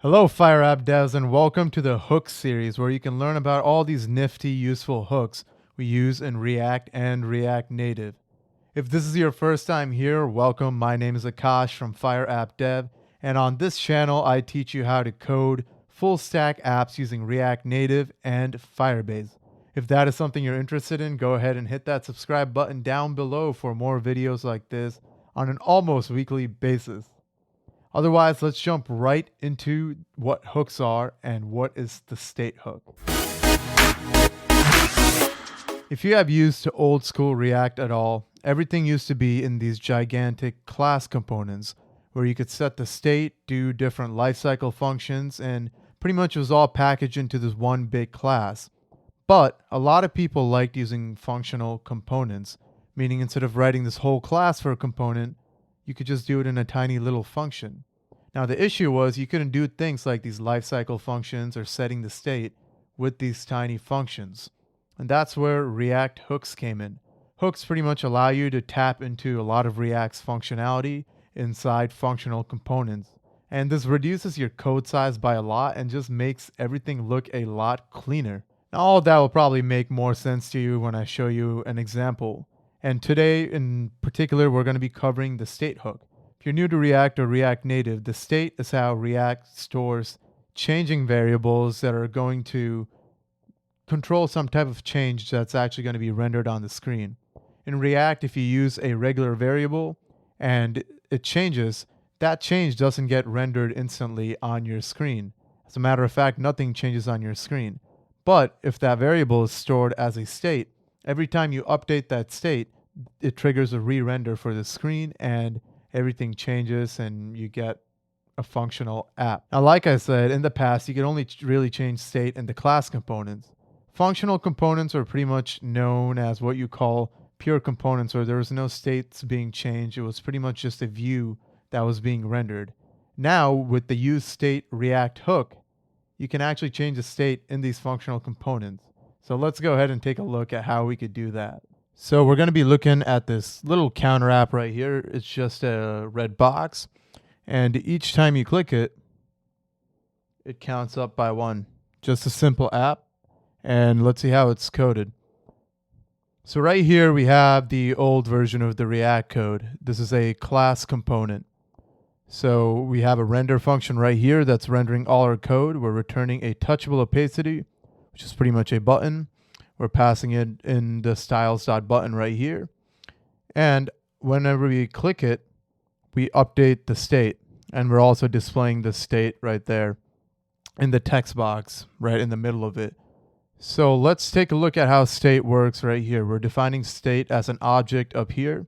Hello, Fire App devs, and welcome to the Hooks series, where you can learn about all these nifty, useful hooks we use in React and React Native. If this is your first time here, welcome. My name is Akash from Fire App Dev, and on this channel, I teach you how to code full stack apps using React Native and Firebase. If that is something you're interested in, go ahead and hit that subscribe button down below for more videos like this on an almost weekly basis. Otherwise, let's jump right into what hooks are and what is the state hook. If you have used old school React at all, everything used to be in these gigantic class components where you could set the state, do different lifecycle functions, and pretty much it was all packaged into this one big class. But a lot of people liked using functional components, meaning instead of writing this whole class for a component, you could just do it in a tiny little function. Now the issue was you couldn't do things like these lifecycle functions or setting the state with these tiny functions. And that's where React hooks came in. Hooks pretty much allow you to tap into a lot of React's functionality inside functional components. And this reduces your code size by a lot and just makes everything look a lot cleaner. Now all of that will probably make more sense to you when I show you an example. And today in particular, we're going to be covering the state hook. If you're new to React or React Native, the state is how React stores changing variables that are going to control some type of change that's actually going to be rendered on the screen. In React, if you use a regular variable and it changes, that change doesn't get rendered instantly on your screen. As a matter of fact, nothing changes on your screen. But if that variable is stored as a state, every time you update that state, it triggers a re-render for the screen and everything changes and you get a functional app. Now, like I said, in the past, you could only really change state in the class components. Functional components are pretty much known as what you call pure components, where there was no states being changed. It was pretty much just a view that was being rendered. Now, with the use state React hook, you can actually change the state in these functional components. So let's go ahead and take a look at how we could do that. So we're going to be looking at this little counter app right here. It's just a red box. And each time you click it, it counts up by 1. Just a simple app. And let's see how it's coded. So right here we have the old version of the React code. This is a class component. So we have a render function right here that's rendering all our code. We're returning a touchable opacity, which is pretty much a button. We're passing it in the styles.button right here. And whenever we click it, we update the state. And we're also displaying the state right there in the text box, right in the middle of it. So let's take a look at how state works right here. We're defining state as an object up here.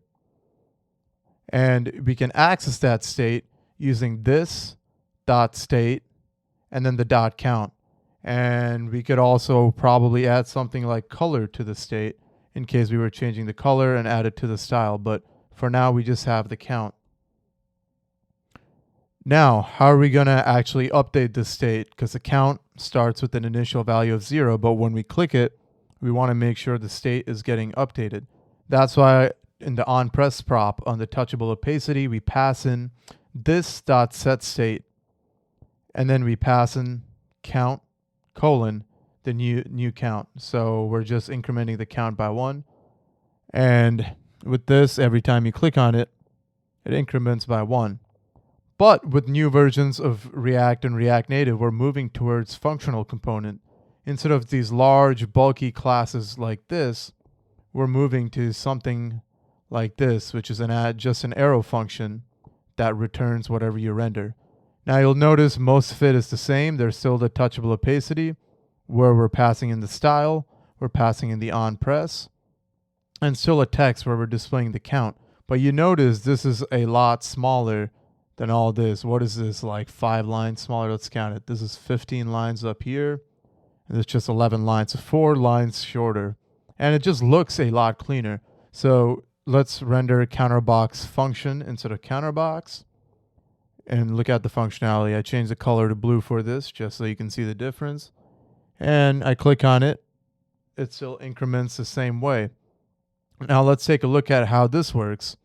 And we can access that state using this dot state and then the dot count. And we could also probably add something like color to the state in case we were changing the color and add it to the style. But for now, we just have the count. Now, how are we going to actually update this state? Because the count starts with an initial value of 0. But when we click it, we want to make sure the state is getting updated. That's why in the onPress prop on the touchable opacity, we pass in this dot set state. And then we pass in count colon the new count. So we're just incrementing the count by 1. And with this, every time you click on it, it increments by 1. But with new versions of React and React Native, we're moving towards functional component. Instead of these large, bulky classes like this, we're moving to something like this, which is just an arrow function that returns whatever you render. Now you'll notice most of it is the same. There's still the touchable opacity where we're passing in the style, we're passing in the onPress, and still a text where we're displaying the count. But you notice this is a lot smaller than all this. What is this, like 5 lines smaller? Let's count it. This is 15 lines up here, and it's just 11 lines, so 4 lines shorter. And it just looks a lot cleaner. So let's render counterbox function instead of counterbox. And look at the functionality. I changed the color to blue for this just so you can see the difference. And I click on it. It still increments the same way. Now let's take a look at how this works.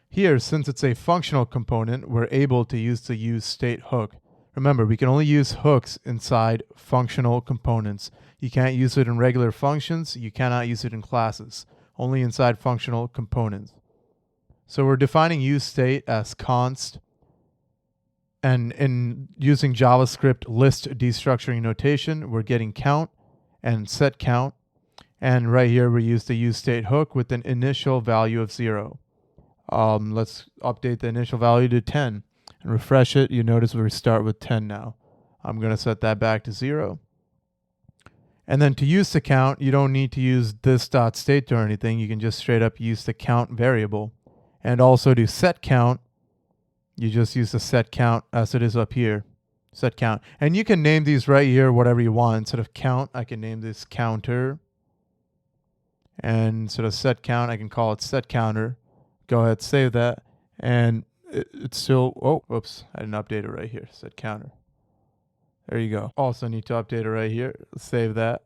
Here, since it's a functional component, we're able to use the use state hook. Remember, we can only use hooks inside functional components. You can't use it in regular functions. You cannot use it in classes. Only inside functional components. So we're defining useState as const, and in using JavaScript list destructuring notation, we're getting count and setCount. And right here, we use the useState hook with an initial value of 0. Let's update the initial value to 10 and refresh it. You notice we start with 10 now. I'm going to set that back to 0. And then to use the count, you don't need to use this.state or anything. You can just straight up use the count variable. And also to set count, you just use the set count as it is up here. Set count. And you can name these right here whatever you want. Instead of count, I can name this counter. And instead of set count, I can call it set counter. Go ahead, save that. And it's still, oh, whoops, I didn't update it right here. Set counter. There you go. Also need to update it right here. Save that.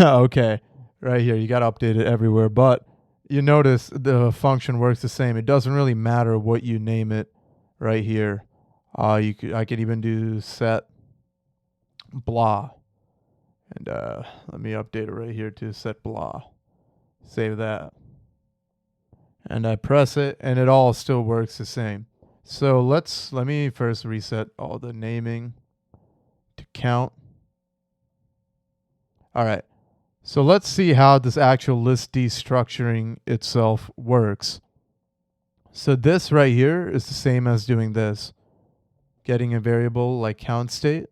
Okay, right here. You got to update it everywhere. But you notice the function works the same. It doesn't really matter what you name it right here. I could even do set blah. And let me update it right here to set blah. Save that. And I press it, and it all still works the same. So let me first reset all the naming to count. All right. So let's see how this actual list destructuring itself works. So this right here is the same as doing this. Getting a variable like count state.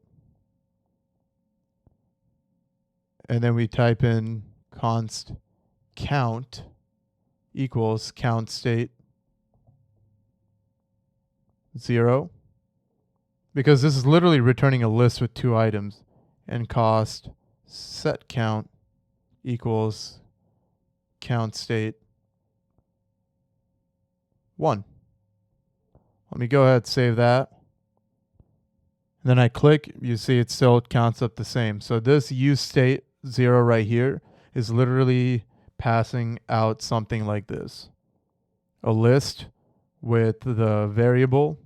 And then we type in const count equals count state 0. Because this is literally returning a list with 2 items. And cost set count equals count state 1. Let me go ahead and save that. And then I click, you see it still counts up the same. So this useState 0 right here is literally passing out something like this. A list with the variable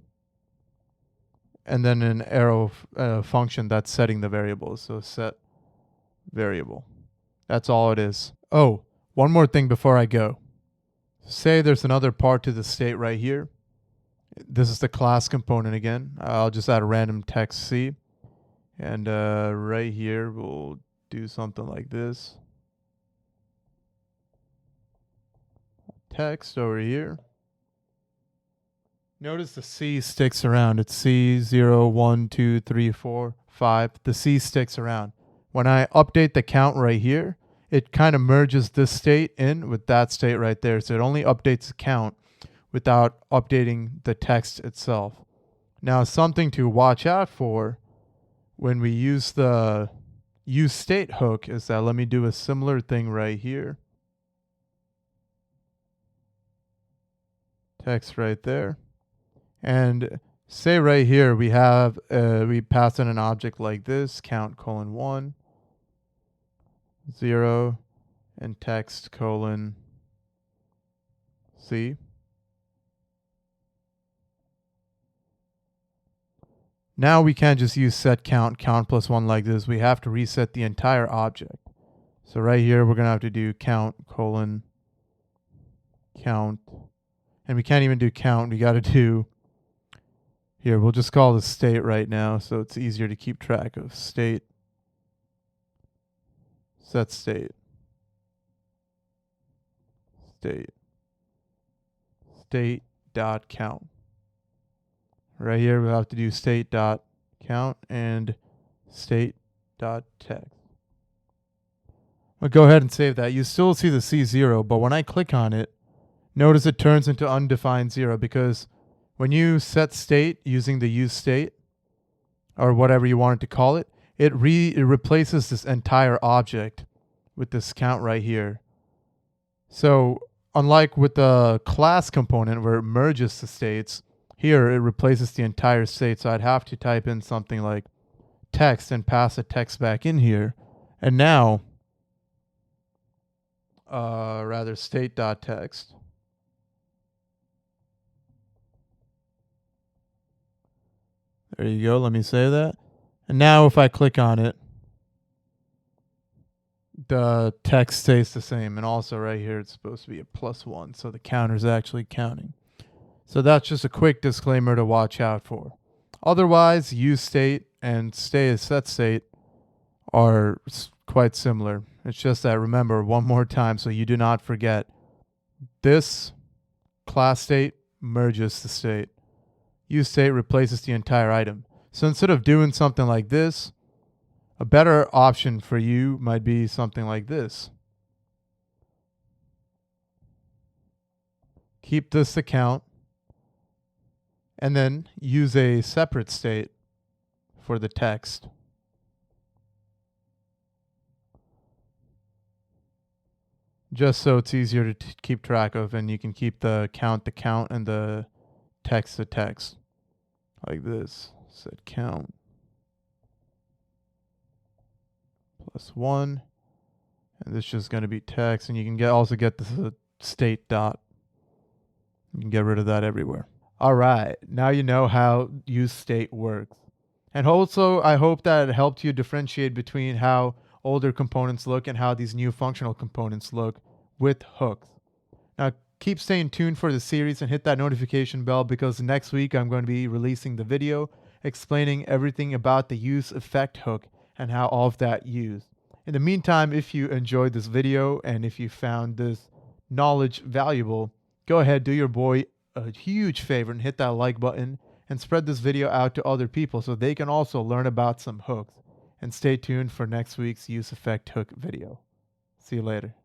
and then an arrow function that's setting the variable. So set variable. That's all it is. Oh, one more thing before I go. Say there's another part to the state right here. This is the class component again. I'll just add a random text C. And right here, we'll do something like this. Text over here. Notice the C sticks around. It's C 0, 1, 2, 3, 4, 5. The C sticks around. When I update the count right here, it kind of merges this state in with that state right there. So it only updates the count without updating the text itself. Now, something to watch out for when we use the useState hook is that, let me do a similar thing right here. Text right there. And say right here we have, we pass in an object like this, count colon 1, 0, and text colon C. Now we can't just use set count plus 1 like this. We have to reset the entire object. So right here, we're going to have to do count colon count. And we can't even do count. We got to do, here, we'll just call this state right now so it's easier to keep track of. State, set state, state, state dot count. Right here, we'll have to do state dot count and state dot text. I'll go ahead and save that. You still see the C0, but when I click on it, notice it turns into undefined 0 because when you set state using the useState or whatever you want it to call it, it replaces this entire object with this count right here. So unlike with the class component where it merges the states, here it replaces the entire state. So I'd have to type in something like text and pass a text back in here. And now, rather state.text. There you go. Let me say that. And now if I click on it, the text stays the same. And also right here, it's supposed to be a +1. So the counter's actually counting. So that's just a quick disclaimer to watch out for. Otherwise, use state and stay as set state are quite similar. It's just that, remember, one more time so you do not forget, this class state merges the state. Use state replaces the entire item. So instead of doing something like this, a better option for you might be something like this. Keep this account and then use a separate state for the text. Just so it's easier to keep track of, and you can keep the count, and the text, like this. Set count +1, and this is just going to be text, and you can also get the state dot. You can get rid of that everywhere. All right, now you know how use state works. And also, I hope that it helped you differentiate between how older components look and how these new functional components look with hooks. Now, keep staying tuned for the series and hit that notification bell, because next week I'm going to be releasing the video explaining everything about the use effect hook and how all of that used. In the meantime, if you enjoyed this video and if you found this knowledge valuable, go ahead, do your boy a huge favor and hit that like button and spread this video out to other people so they can also learn about some hooks. And stay tuned for next week's use effect hook video. See you later.